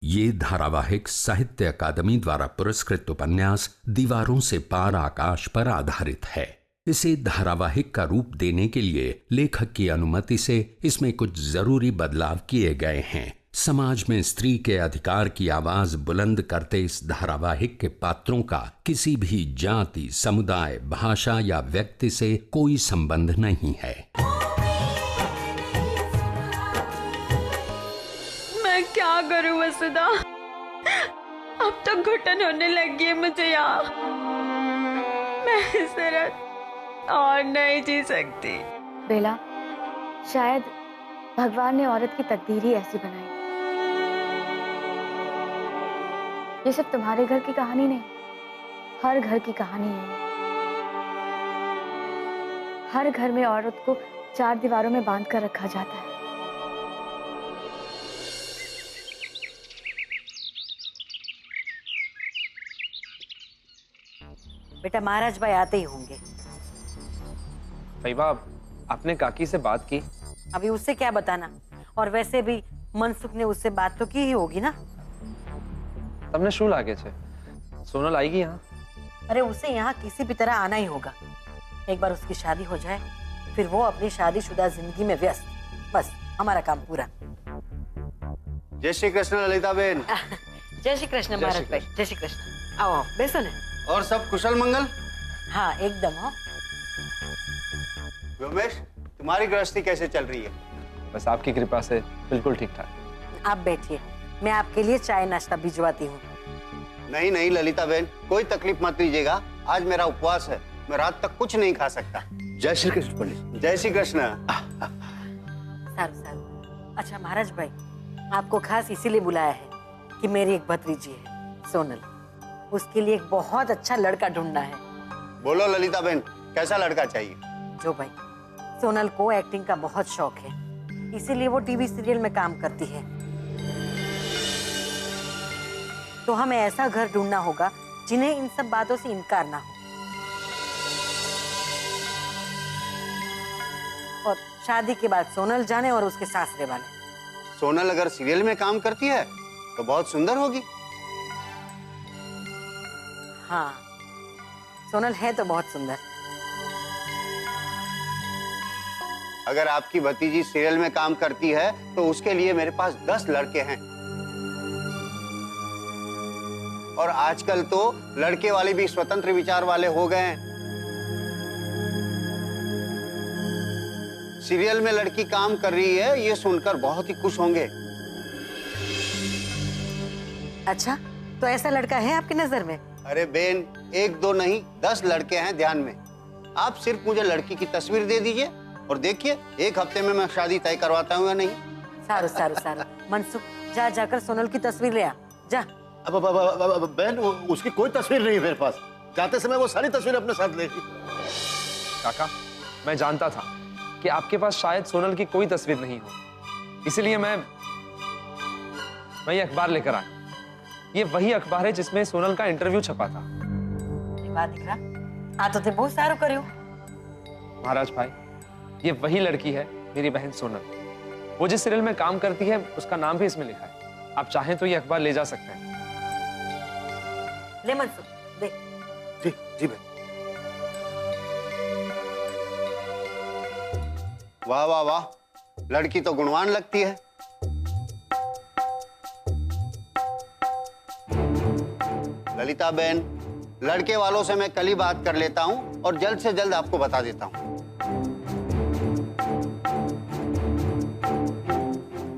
ये धारावाहिक साहित्य अकादमी द्वारा पुरस्कृत उपन्यास दीवारों से पार आकाश पर आधारित है। इसे धारावाहिक का रूप देने के लिए लेखक की अनुमति से इसमें कुछ जरूरी बदलाव किए गए हैं। समाज में स्त्री के अधिकार की आवाज बुलंद करते इस धारावाहिक के पात्रों का किसी भी जाति, समुदाय, भाषा या व्यक्ति से कोई संबंध नहीं है। मैं क्या करूं वसुधा, अब तो घुटन होने लगी है मुझे यहाँ। मैं इस तरह और नहीं जी सकती। बेला, शायद भगवान ने औरत की तकदीर ही ऐसी बनाई। ये सिर्फ तुम्हारे घर की कहानी नहीं, हर घर की कहानी है। हर घर में औरत को 4 दीवारों में बांध कर रखा जाता है। बेटा, महाराज भाई आते ही होंगे। फैबा, आपने काकी से बात की? अभी उससे क्या बताना, और वैसे भी मनसुख ने उससे बात तो की ही होगी ना। તમને શું લાગે છે સોનલ आएगी यहाँ? अरे उसे यहाँ किसी भी तरह आना ही होगा। एक बार उसकी शादी हो जाए, फिर वो अपनी शादीशुदा जिंदगी में व्यस्त। बस हमारा काम पूरा। जय श्री कृष्ण ललिता बेन। जय श्री कृष्ण महाराज भाई। जय श्री कृष्ण। आओ बैसो ने। और सब कुशल मंगल? हाँ एकदम। हो व्योमेश, तुम्हारी गृहस्थी कैसे चल रही है? बस आपकी कृपा से बिल्कुल ठीक ठाक। आप बैठिए, मैं आपके लिए चाय नाश्ता भिजवाती हूँ। नहीं नहीं ललिता बेन, कोई तकलीफ मत लीजिएगा। आज मेरा उपवास है, मैं रात तक कुछ नहीं खा सकता। जय श्री कृष्ण पंडित। जय श्री कृष्ण। सारू सारू। अच्छा महाराज भाई, आपको खास इसीलिए बुलाया है कि मेरी एक भतीजी है सोनल, उसके लिए एक बहुत अच्छा लड़का ढूंढना है। बोलो ललिता बेन, कैसा लड़का चाहिए? जो भाई, सोनल को एक्टिंग का बहुत शौक है, इसीलिए वो टीवी सीरियल में काम करती है। तो हमें ऐसा घर ढूंढना होगा जिन्हें इन सब बातों से इनकार ना हो, और शादी के बाद सोनल जाने और उसके सासरे वाले। सोनल अगर सीरियल में काम करती है तो बहुत सुंदर होगी। हाँ, सोनल है तो बहुत सुंदर। अगर आपकी भतीजी सीरियल में काम करती है तो उसके लिए मेरे पास 10 लड़के हैं। और आजकल तो लड़के वाले भी स्वतंत्र विचार वाले हो गए हैं। सीरियल में लड़की काम कर रही है, ये सुनकर बहुत ही खुश होंगे। अच्छा, तो ऐसा लड़का है आपकी नजर में? अरे बेन, 1-2 नहीं 10 लड़के हैं ध्यान में। आप सिर्फ मुझे लड़की की तस्वीर दे दीजिए और देखिए 1 हफ्ते में मैं शादी तय करवाता हूँ या नहीं। सारू सारू सारू। मनसुख, जा जाकर सोनल की तस्वीर ले आ, जा। अब बहन, उसकी कोई तस्वीर नहीं है मेरे पास। जाते समय वो सारी तस्वीर अपने साथ लेगी। काका, मैं जानता था कि आपके पास शायद सोनल की कोई तस्वीर नहीं हो, इसलिए मैं ये अखबार लेकर आया। ये वही अखबार है जिसमें सोनल का इंटरव्यू छपा था। वाह दिख रहा, आ तो ते बहुत सारू कर्યું। महाराज भाई, ये वही लड़की है, मेरी बहन सोनल। वो जिस सीरियल में काम करती है उसका नाम भी इसमें लिखा है। आप चाहें तो ये अखबार ले जा सकते हैं। ले मनसुख, दे। जी जी बहन। वाह वाह वाह, लड़की तो गुणवान लगती है। ललिता बहन, लड़के वालों से मैं कल ही बात कर लेता हूँ और जल्द से जल्द आपको बता देता हूँ।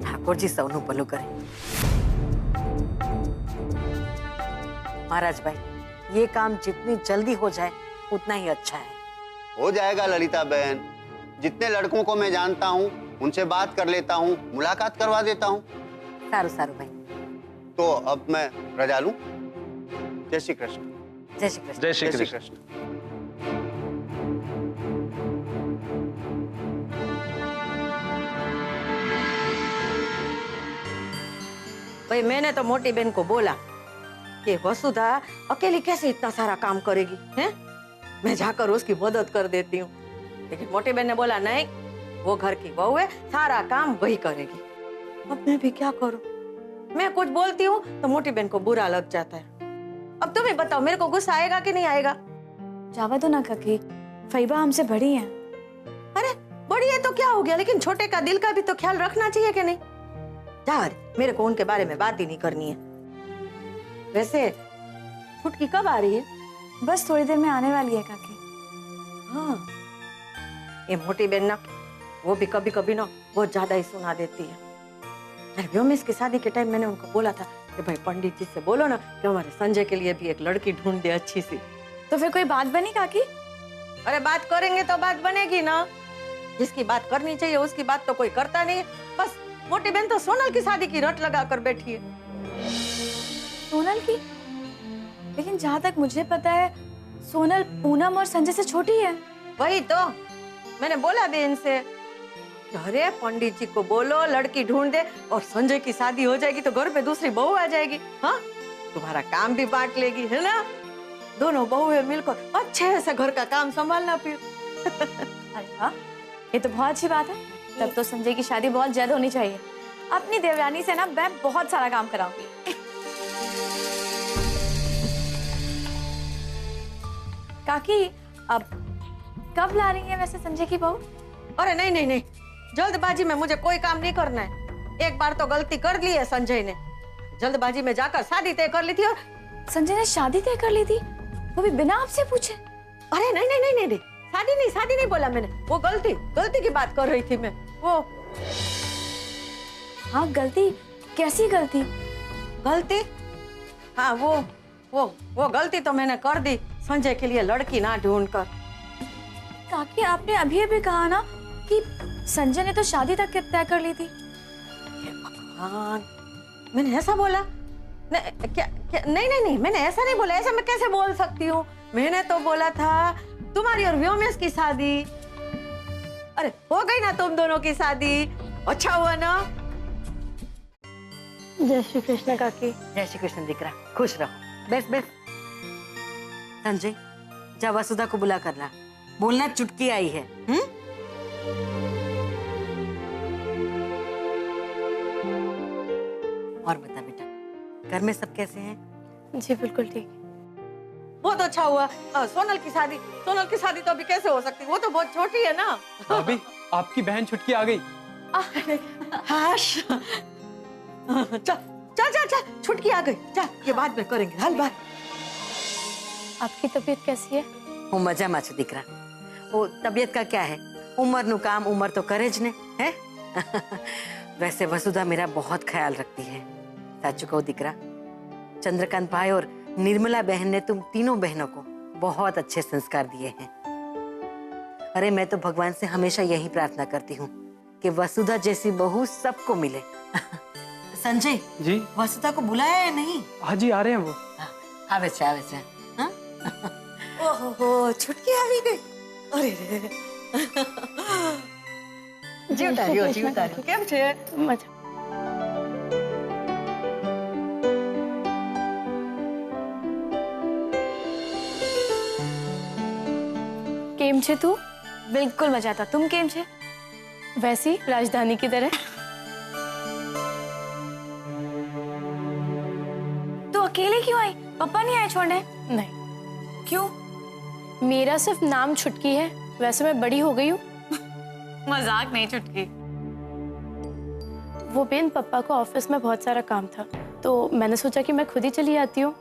ठाकुर जी सौनु भलू करे। महाराज भाई, ये काम जितनी जल्दी हो जाए उतना ही अच्छा है। हो जाएगा ललिता बहन, जितने लड़कों को मैं जानता हूँ उनसे बात कर लेता हूँ, मुलाकात करवा देता हूँ। सारू सारू भाई। तो अब मैं रजा लूं। जय श्री कृष्ण। जय श्री कृष्ण। जय श्री कृष्ण। भाई, मैंने तो मोटी बहन को बोला कि वसुधा अकेली कैसे इतना सारा काम करेगी, हैं? मैं जाकर उसकी मदद कर देती हूँ। लेकिन मोटी बहन ने बोला नहीं, वो घर की बहू है, सारा काम वही करेगी। अब मैं भी क्या करूँ? मैं कुछ बोलती हूँ तो मोटी बहन को बुरा लग जाता है। अब तुम ही बताओ, मेरे को गुस्सा आएगा कि नहीं आएगा? जावा दो ना काकी, फैबा हमसे बड़ी है। अरे बड़ी है तो क्या हो गया, लेकिन छोटे का दिल का भी तो ख्याल रखना चाहिए कि नहीं? जा रे, मेरे को उनके बारे में बात ही नहीं करनी है। वैसे छुटकी कब आ रही है? बस थोड़ी देर में आने वाली है काकी। हाँ, ये मोटी बहन ना, वो भी कभी कभी ना बहुत ज्यादा ही सुना देती है। अरे व्योमेश की शादी के टाइम मैंने उनको बोला था कि भाई पंडित जी से बोलो ना कि हमारे संजय के लिए भी एक लड़की ढूंढ दे अच्छी सी। तो फिर कोई बात बनी काकी? अरे बात करेंगे तो बात बनेगी ना। जिसकी बात करनी चाहिए उसकी बात तो कोई करता नहीं है। बस मोटी बहन तो सोनल की शादी की रट लगा कर बैठी है। सोनल की? लेकिन जहाँ तक मुझे पता है सोनल पूनम और संजय से छोटी है। वही तो मैंने बोला भी इनसे, अरे पंडित जी को बोलो लड़की ढूंढ दे और संजय की शादी हो जाएगी तो घर पे दूसरी बहू आ जाएगी। हाँ, तुम्हारा काम भी बांट लेगी, है ना? दोनों बहुएं मिलकर अच्छे से घर का काम संभालना फिर। अरे वाह, ये तो बहुत अच्छी बात है। तब तो संजय की शादी बहुत जल्द होनी चाहिए। अपनी देवरानी से ना मैं बहुत सारा काम कराऊंगी। काकी, अब कब ला रही है वैसे संजय की बहू? अरे नहीं नहीं नहीं, जल्दबाजी में मुझे कोई काम नहीं करना है। एक बार तो गलती कर ली है संजय ने, जल्दबाजी में जाकर शादी तय कर ली थी। और संजय ने शादी तय कर ली थी, वो भी बिना आपसे पूछे? अरे नहीं नहीं नहीं नहीं, नहीं। शादी नहीं बोला मैंने, वो गलती की बात कर रही थी मैं। वो हाँ, गलती? कैसी गलती? गलती? हाँ, वो गलती तो मैंने कर दी, संजय के लिए लड़की ना ढूंढ कर। काकी, आपने अभी अभी कहा ना कि संजय ने तो शादी तक तय कर ली थी। हे भगवान, मैंने ऐसा बोला? नहीं, मैंने ऐसा नहीं बोला। ऐसा मैं कैसे बोल सकती हूँ? मैंने तो बोला था तुम्हारी और व्योमेश की शादी। अरे हो गई ना तुम दोनों की शादी, अच्छा हुआ ना? जय श्री कृष्ण काकी। जय श्री कृष्ण दीकरा, खुश रहो। बेस संजय, जा वसुधा को बुला कर ला, बोलना चुटकी आई है। और बता बेटा, घर में सब कैसे हैं? जी बिल्कुल ठीक। बहुत अच्छा हुआ। सोनल की शादी तो अभी कैसे हो सकती? वो तो बहुत छोटी है ना। भाभी, आपकी बहन छुटकी आ गई। हाश, चल, छुटकी आ गई। चल, ये बाद में करेंगे, हल बात। आपकी तबीयत कैसी है? હું મજામાં છું દીકરા। वो तबीयत का क्या है, उम्र नु काम उम्र तो करे ज ने है। वैसे वसुधा मेरा बहुत ख्याल रखती है। साचू कहो दीकरा, चंद्रकांत भाई और निर्मला बहन ने तुम तीनों बहनों को बहुत अच्छे संस्कार दिए हैं। अरे मैं तो भगवान से हमेशा यही प्रार्थना करती हूँ कि वसुधा जैसी बहू सबको मिले। संजय जी, वसुधा को बुलाया है नहीं? हाँ जी, आ रहे हैं वो। आवे छे। ओहो, छुटकी આવી ગઈ। અરે રે, જીવતા રહ્યો। કેમ છે? મજા। केम छे तू? बिल्कुल मजा आता। तुम केम छे? वैसी राजधानी की तरह। तो अकेले क्यों आई? पापा नहीं आए छोड़ने? नहीं। क्यों? मेरा सिर्फ नाम छुटकी है, वैसे मैं बड़ी हो गई हूँ। मजाक नहीं छुटकी। वो बेन, पापा को ऑफिस में बहुत सारा काम था तो मैंने सोचा कि मैं खुद ही चली आती हूँ।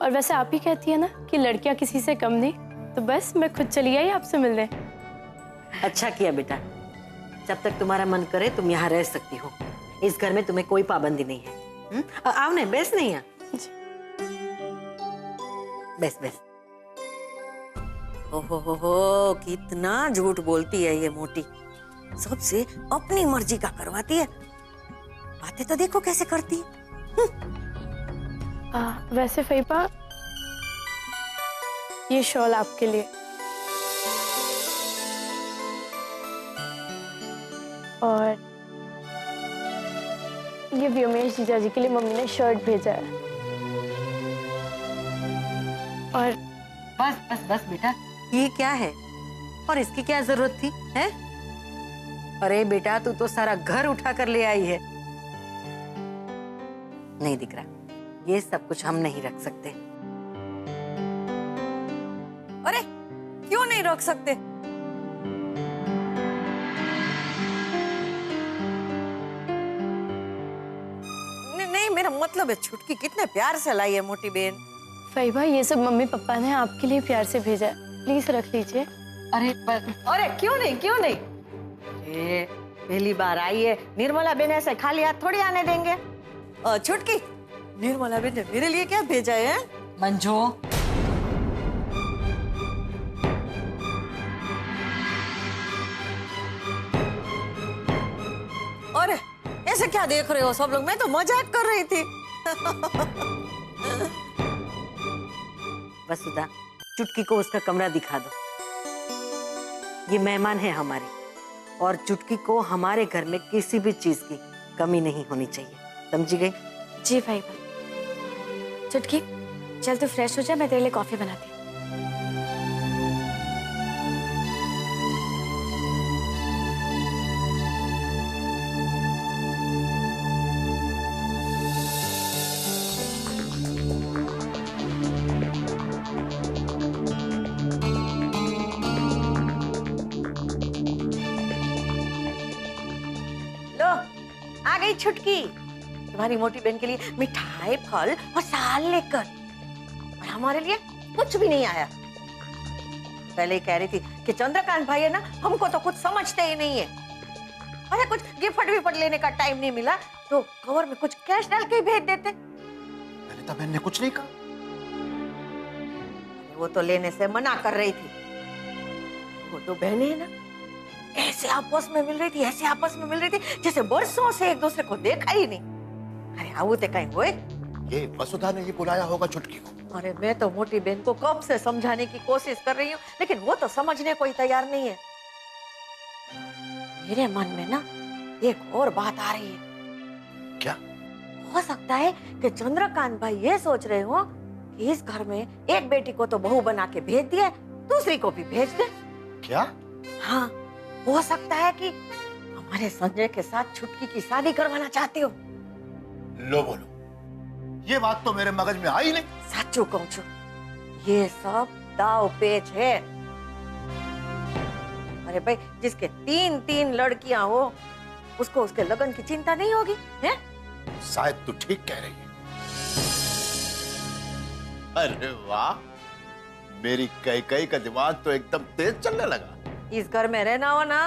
और वैसे आप ही कहती है ना कि लड़कियां किसी से कम नहीं, तो बस मैं खुद चली आई आपसे मिलने। अच्छा किया बेटा, जब तक तुम्हारा मन करे तुम यहाँ रह सकती हो। इस घर में तुम्हें कोई पाबंदी नहीं है। आओ ने, बेस नहीं है। बेस। ओहो, कितना झूठ बोलती है ये मोटी, सबसे अपनी मर्जी का करवाती है। बातें तो देखो कैसे करती है। वैसे फैपा, ये शॉल आपके लिए। और ये व्योमेश जीजा जी के लिए मम्मी ने शर्ट भेजा है। और बस बेटा, ये क्या है और इसकी क्या जरूरत थी है? अरे बेटा, तू तो सारा घर उठा कर ले आई है। नहीं दिख रहा, ये सब कुछ हम नहीं रख सकते। अरे क्यों नहीं रख सकते? नहीं, मेरा मतलब है छुटकी कितने प्यार से लाई है मोटी बहन। फैबा, ये सब मम्मी पापा ने आपके लिए प्यार से भेजा है, प्लीज रख लीजिए। अरे क्यों नहीं, क्यों नहीं? अरे पहली बार आई है, निर्मला बेन ऐसे खाली हाथ थोड़ी आने देंगे। छुटकी, निर्मला बेन ने मेरे लिए क्या भेजा है? मंजू, अरे ऐसे क्या देख रहे हो सब लोग? मैं तो मजाक कर रही थी। वसुधा, चुटकी को उसका कमरा दिखा दो। ये मेहमान है हमारे, और चुटकी को हमारे घर में किसी भी चीज की कमी नहीं होनी चाहिए, समझी गई? जी फैबा। चुटकी, चल तू फ्रेश हो जा, मैं तेरे लिए कॉफी बनाती हूँ। लो, आ गई छुटकी तुम्हारी मोटी बहन के लिए मिठाई, फल और साल लेकर। और हमारे लिए कुछ भी नहीं आया। पहले ही कह रही थी कि चंद्रकांत भाई है ना, हमको तो कुछ समझते ही नहीं है। अरे कुछ गिफ्ट विफ्ट लेने का टाइम नहीं मिला तो कवर में कुछ कैश डाल के ही भेज देते। ललिता बहन ने कुछ नहीं कहा। वो तो लेने से मना कर रही थी। वो तो बहनें है ना, ऐसे आपस में मिल रही थी, ऐसे आपस में मिल रही थी जैसे बरसों से एक दूसरे को देखा ही नहीं। अरे आओ ते कहीं हुए। ये वसुधा ने ये बुलाया होगा छुटकी को। अरे मैं तो मोटी बहन को कब से समझाने की कोशिश कर रही हूँ, लेकिन वो तो समझने को ही तैयार नहीं है। मेरे मन में ना एक और बात आ रही है। क्या? हो सकता है कि चंद्रकांत भाई ये सोच रहे हो कि इस घर में एक बेटी को तो बहू बना के भेज दिया, दूसरी को भी भेज दे। क्या? हाँ, हो सकता है कि हमारे संजय के साथ छुटकी की शादी करवाना चाहते हो। लो बोलो, ये बात तो मेरे मगज में आई नहीं। सच्चू कहूं छू, ये सब दाव पेच है। अरे भाई, जिसके 3 लड़कियां हो उसको उसके लगन की चिंता नहीं होगी, हैं? शायद तू ठीक कह रही है। अरे वाह, मेरी कई का दिमाग तो एकदम तेज चलने लगा। इस घर में रहना हो ना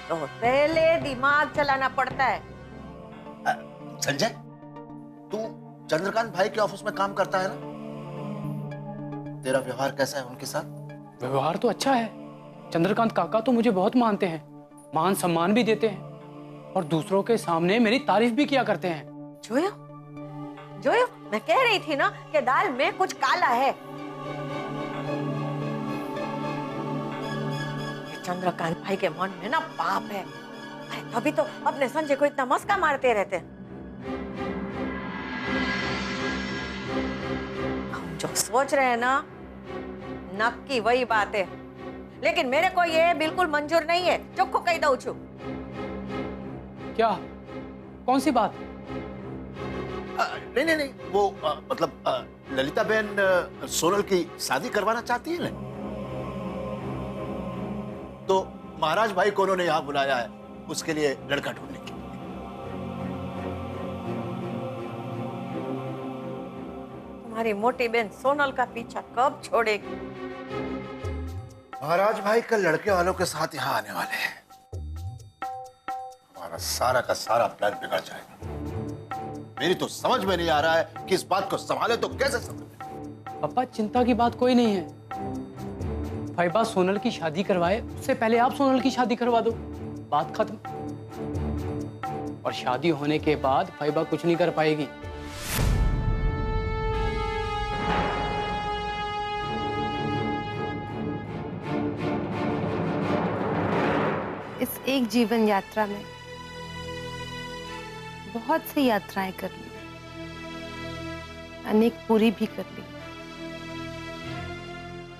तो पहले दिमाग चलाना पड़ता है। संजय, तू चंद्रकांत भाई के ऑफिस में काम करता है ना? तेरा व्यवहार कैसा है उनके साथ? व्यवहार तो अच्छा है। चंद्रकांत काका तो मुझे बहुत मानते हैं, मान सम्मान भी देते हैं और दूसरों के सामने मेरी तारीफ भी किया करते हैं। जोयो, जोयो, मैं कह रही थी ना कि दाल में कुछ काला है। चंद्रकांत भाई के मन में ना पाप है। अरे तभी तो अपने संजय को इतना मस्का मारते रहते हैं। हम जो सोच रहे हैं ना, नक्की वही बात है, लेकिन मेरे को ये बिल्कुल मंजूर नहीं है। चुप कही दऊ छू। क्या? कौन सी बात? नहीं, वो मतलब ललिता बहन सोनल की शादी करवाना चाहती है ना, तो महाराज भाई को उन्होंने यहाँ बुलाया है उसके लिए लड़का ढूंढने के लिए। तुम्हारी मोटी बहन सोनल का पीछा कब छोड़ेगी? महाराज भाई कल लड़के वालों के साथ यहाँ आने वाले हैं। हमारा सारा का सारा प्लान बिगड़ जाएगा। मेरी तो समझ में नहीं आ रहा है कि इस बात को संभाले तो कैसे संभाले। पापा, चिंता की बात कोई नहीं है। फैबा सोनल की शादी करवाए उससे पहले आप सोनल की शादी करवा दो, बात खत्म। और शादी होने के बाद फैबा कुछ नहीं कर पाएगी। इस एक जीवन यात्रा में बहुत सी यात्राएं कर ली, अनेक पूरी भी कर ली,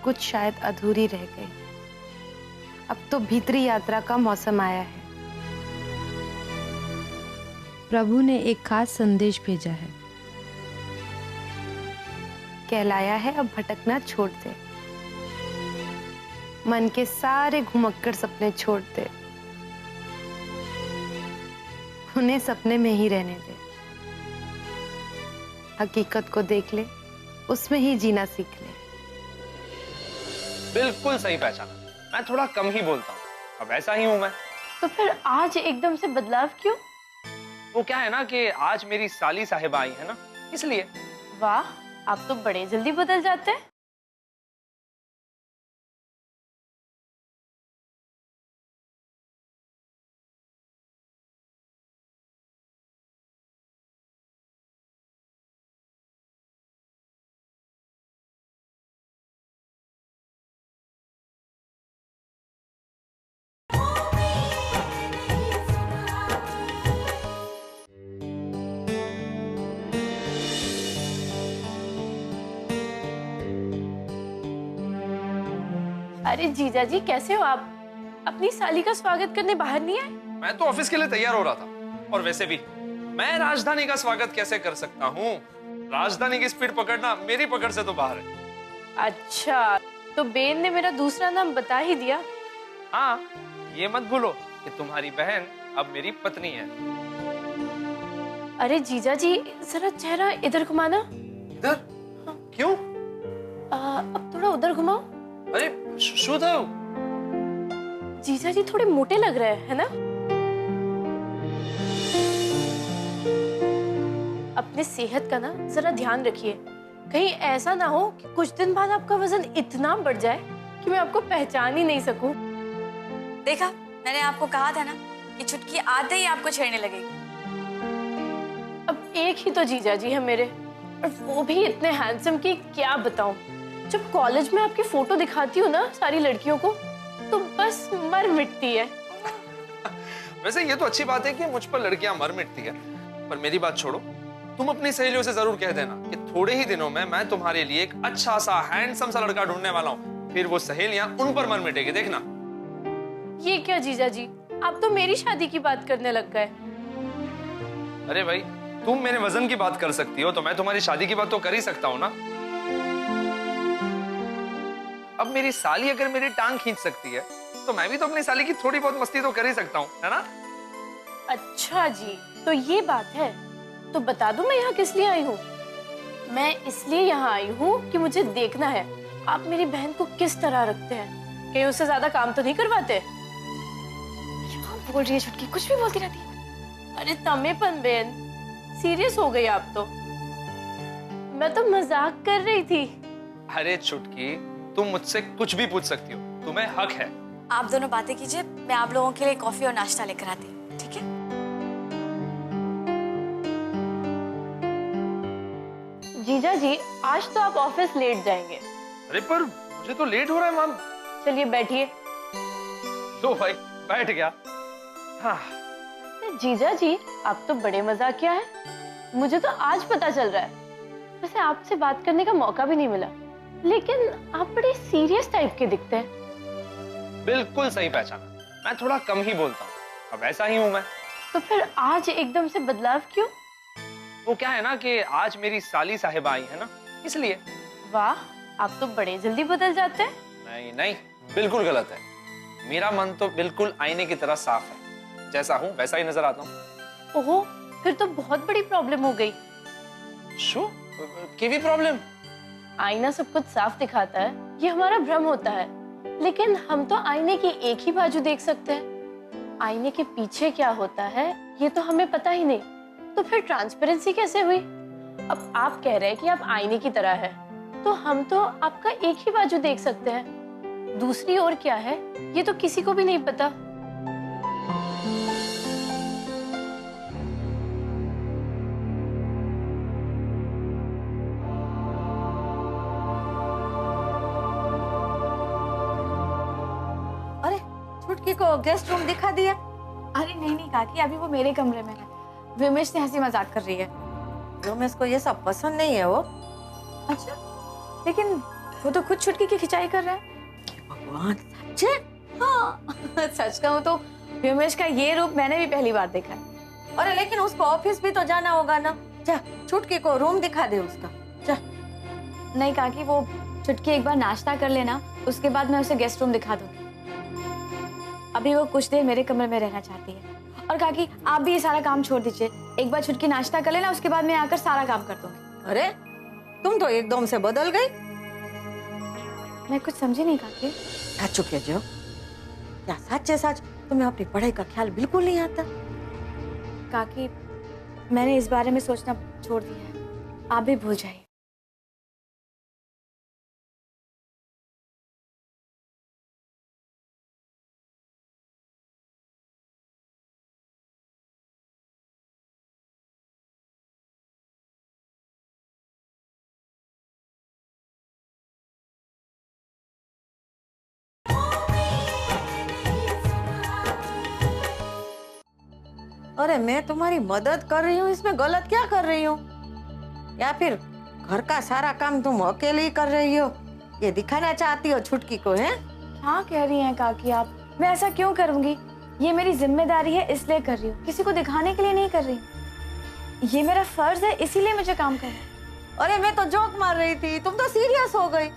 कुछ शायद अधूरी रह गई। अब तो भीतरी यात्रा का मौसम आया है। प्रभु ने एक खास संदेश भेजा है। कहलाया है अब भटकना छोड़ दे। मन के सारे घुमक्कड़ सपने छोड़ दे, उन्हें सपने में ही रहने दे। हकीकत को देख ले, उसमें ही जीना सीख ले। बिल्कुल सही पहचाना। मैं थोड़ा कम ही बोलता हूँ, अब ऐसा ही हूं मैं। तो फिर आज एकदम से बदलाव क्यों? वो क्या है ना कि आज मेरी साली साहिबा आई है ना, इसलिए। वाह, आप तो बड़े जल्दी बदल जाते हैं। अरे जीजा जी, कैसे हो आप? अपनी साली का स्वागत करने बाहर नहीं आए? मैं तो ऑफिस के लिए तैयार हो रहा था, और वैसे भी मैं राजधानी का स्वागत कैसे कर सकता हूँ? राजधानी की स्पीड पकड़ना मेरी पकड़ से तो बाहर है। अच्छा, तो बेन ने मेरा दूसरा नाम बता ही दिया। हाँ, ये मत भूलो कि तुम्हारी बहन अब मेरी पत्नी है। अरे जीजा जी, जरा चेहरा इधर घुमाना। इधर? क्यों? अब थोड़ा उधर घुमाओ। अरे शुद्ध हो। जीजा जी थोड़े मोटे लग रहे हैं, है ना? अपने सेहत का ना जरा ध्यान रखिए। कहीं ऐसा ना हो कि कुछ दिन बाद आपका वजन इतना बढ़ जाए कि मैं आपको पहचान ही नहीं सकूं। देखा, मैंने आपको कहा था ना कि चुटकी आते ही आपको छेड़ने लगेगी। अब एक ही तो जीजा जी है मेरे, और वो भी इतने हैंडसम कि क्या बताऊं। जब कॉलेज में आपकी फोटो दिखाती हूँ ना सारी लड़कियों को, तो बस मर मिटती है। वैसे ये तो अच्छी बात है कि मुझ पर लड़कियां मर मिटती है, पर मेरी बात छोड़ो, तुम अपनी सहेलियों से जरूर कह देना कि थोड़े ही दिनों में मैं तुम्हारे लिए एक अच्छा सा हैंडसम सा लड़का ढूंढने वाला हूँ। फिर वो सहेलियां उन पर मर मिटेगी, देखना। ये क्या जीजा जी, आप तो मेरी शादी की बात करने लग गए। अरे भाई, तुम मेरे वजन की बात कर सकती हो तो मैं तुम्हारी शादी की बात तो कर ही सकता हूँ ना। अब मेरी साली अगर मेरी टांग खींच सकती है तो मैं भी तो अपनी साली की थोड़ी बहुत मस्ती तो कर ही सकता हूँ, है ना? अच्छा जी, तो ये बात है। तो बता दूं मैं यहाँ किस लिए आई हूँ? मैं इसलिए यहाँ आई हूँ कि मुझे देखना है आप मेरी बहन को किस तरह रखते हैं। कहीं उससे ज्यादा काम तो नहीं करवाते? क्या बोल रही है चुटकी, कुछ भी बोलती रहती है। अरे तमेपन बहन, सीरियस हो गई आप तो। मैं तो मजाक कर रही थी। अरे चुटकी, तुम मुझसे कुछ भी पूछ सकती हो, तुम्हें हक है। आप दोनों बातें कीजिए, मैं आप लोगों के लिए कॉफी और नाश्ता लेकर आती हूँ, ठीक है? जीजा जी, आज तो आप ऑफिस लेट जाएंगे। अरे पर मुझे तो लेट हो रहा है मैम। चलिए बैठिए। लो भाई, बैठ गया। हाँ। जीजा जी, आप तो बड़े मजाकिया हैं। मुझे तो आज पता चल रहा है। वैसे आपसे बात करने का मौका भी नहीं मिला, लेकिन आप बड़े सीरियस टाइप के दिखते हैं। बिल्कुल सही पहचाना। मैं थोड़ा कम ही बोलता हूँ, अब ऐसा ही हूँ मैं। तो फिर आज एकदम से बदलाव क्यों? वो क्या है ना कि आज मेरी साली साहिबा आई है ना, इसलिए। वाह, आप तो बड़े जल्दी बदल जाते हैं। नहीं नहीं, बिल्कुल गलत है। मेरा मन तो बिल्कुल आईने की तरह साफ है, जैसा हूँ वैसा ही नजर आता हूँ। ओहो, फिर तो बहुत बड़ी प्रॉब्लम हो गई। शो? केवी प्रॉब्लम? आईना सब कुछ साफ दिखाता है, ये हमारा भ्रम होता है। लेकिन हम तो आईने की एक ही बाजू देख सकते हैं। आईने के पीछे क्या होता है ये तो हमें पता ही नहीं। तो फिर ट्रांसपेरेंसी कैसे हुई? अब आप कह रहे हैं कि आप आईने की तरह है, तो हम तो आपका एक ही बाजू देख सकते हैं। दूसरी ओर क्या है ये तो किसी को भी नहीं पता। अरे छुटकी को गेस्ट रूम दिखा दिया? अरे नहीं नहीं काकी, अभी वो मेरे कमरे में है। विमेश ने हंसी मजाक कर रही है। विमेश को ये सब पसंद नहीं है। वो अच्छा, लेकिन वो तो खुद चुटकी की खिंचाई कर रहा है। भगवान, सच्चे? हाँ सच कहूँ तो विमेश का ये रूप मैंने भी पहली बार देखा है। अरे लेकिन उसको ऑफिस भी तो जाना होगा ना। जा, छुटकी को रूम दिखा दे उसका। जा। नहीं काकी, वो छुटकी एक बार नाश्ता कर लेना, उसके बाद मैं उसे गेस्ट रूम दिखा दूंगी। अभी वो कुछ देर मेरे कमरे में रहना चाहती है। और काकी आप भी ये सारा काम छोड़ दीजिए, एक बार छुटकी नाश्ता कर लेना, उसके बाद मैं आकर सारा काम कर दूंगी। अरे तुम तो एकदम से बदल गई। मैं कुछ समझी नहीं काकी। साचो कह जो, क्या सच्चे सच तुम्हें अपनी पढ़ाई का ख्याल बिल्कुल नहीं आता? काकी मैंने इस बारे में सोचना छोड़ दिया है, आप भी भूल जाइए। अरे मैं तुम्हारी मदद कर रही हूँ, इसमें गलत क्या कर रही हूँ? या फिर घर का सारा काम तुम अकेले ही कर रही हो, ये दिखाना चाहती हो छुटकी को? है क्या कह रही हैं काकी आप? मैं ऐसा क्यों करूंगी? ये मेरी जिम्मेदारी है इसलिए कर रही हूँ, किसी को दिखाने के लिए नहीं कर रही हूँ। ये मेरा फर्ज है इसीलिए मुझे काम करना है। अरे मैं तो जोक मार रही थी, तुम तो सीरियस हो गई।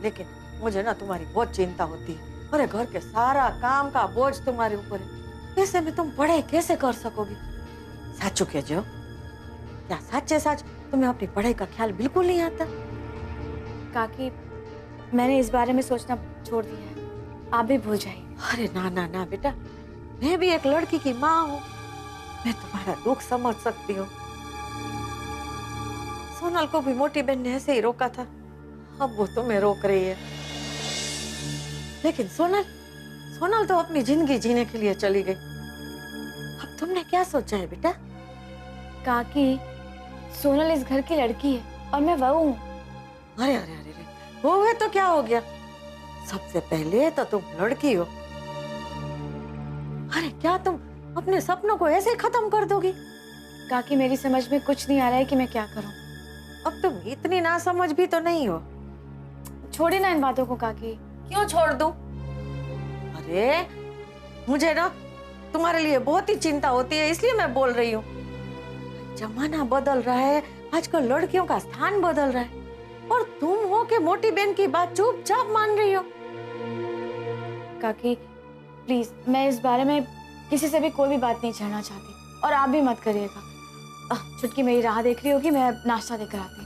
लेकिन मुझे ना तुम्हारी बहुत चिंता होती है। अरे घर के सारा काम का बोझ तुम्हारे ऊपर है, ऐसे में तुम पढ़ाई कैसे कर सकोगी? साचो कह जो, क्या सच्चे सच तुम्हें अपनी पढ़ाई का ख्याल बिल्कुल नहीं आता? काकी मैंने इस बारे में सोचना छोड़ दिया है, आप भी भूल जाइए। अरे ना ना ना बेटा, मैं भी एक लड़की की माँ हूँ, मैं तुम्हारा दुख समझ सकती हूँ। सोनल को भी मोटी बहन ने ऐसे ही रोका था, अब वो तुम्हें रोक रही है। लेकिन सोनल तो अपनी जिंदगी जीने के लिए चली गई। अब तुमने क्या सोचा है बेटा? काकी सोनल इस घर की लड़की है और मैं बहू हूँ। अरे अरे अरे अरे, वो है तो क्या हो गया? सबसे पहले तो तुम लड़की हो। अरे क्या तुम अपने सपनों को ऐसे खत्म कर दोगी? काकी मेरी समझ में कुछ नहीं आ रहा है कि मैं क्या करूँ। अब तुम इतनी नासमझ भी तो नहीं हो। छोड़िए ना इन बातों को काकी। क्यों छोड़ दूं? अरे मुझे ना तुम्हारे लिए बहुत ही चिंता होती है, इसलिए मैं बोल रही हूँ। जमाना बदल रहा है, आजकल लड़कियों का स्थान बदल रहा है, और तुम हो के मोटी बहन की बात चुपचाप मान रही हो। काकी प्लीज, मैं इस बारे में किसी से भी कोई भी बात नहीं छेड़ना चाहती, और आप भी मत करिएगा। छुटकी मेरी राह देख रही होगी, मैं नाश्ता देकर आती हूँ।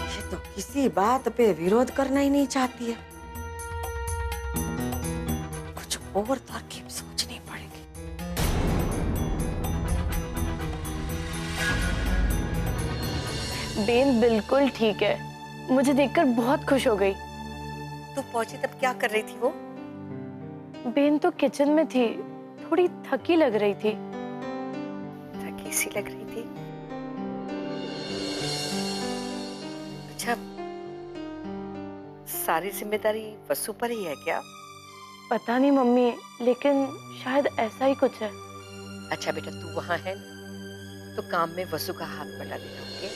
ये तो किसी बात पे विरोध करना ही नहीं चाहती है। कुछ और तरकीब सोचनी पड़ेगी। बेन बिल्कुल ठीक है, मुझे देखकर बहुत खुश हो गई। तू पहुंची तब क्या कर रही थी वो? बेन तो किचन में थी, थोड़ी थकी लग रही थी। थकी सी लग रही थी? अच्छा, सारी जिम्मेदारी वसु पर ही है क्या? पता नहीं मम्मी, लेकिन शायद ऐसा ही कुछ है। अच्छा बेटा, तू वहां है तो काम में वसु का हाथ बटा देना, ओके?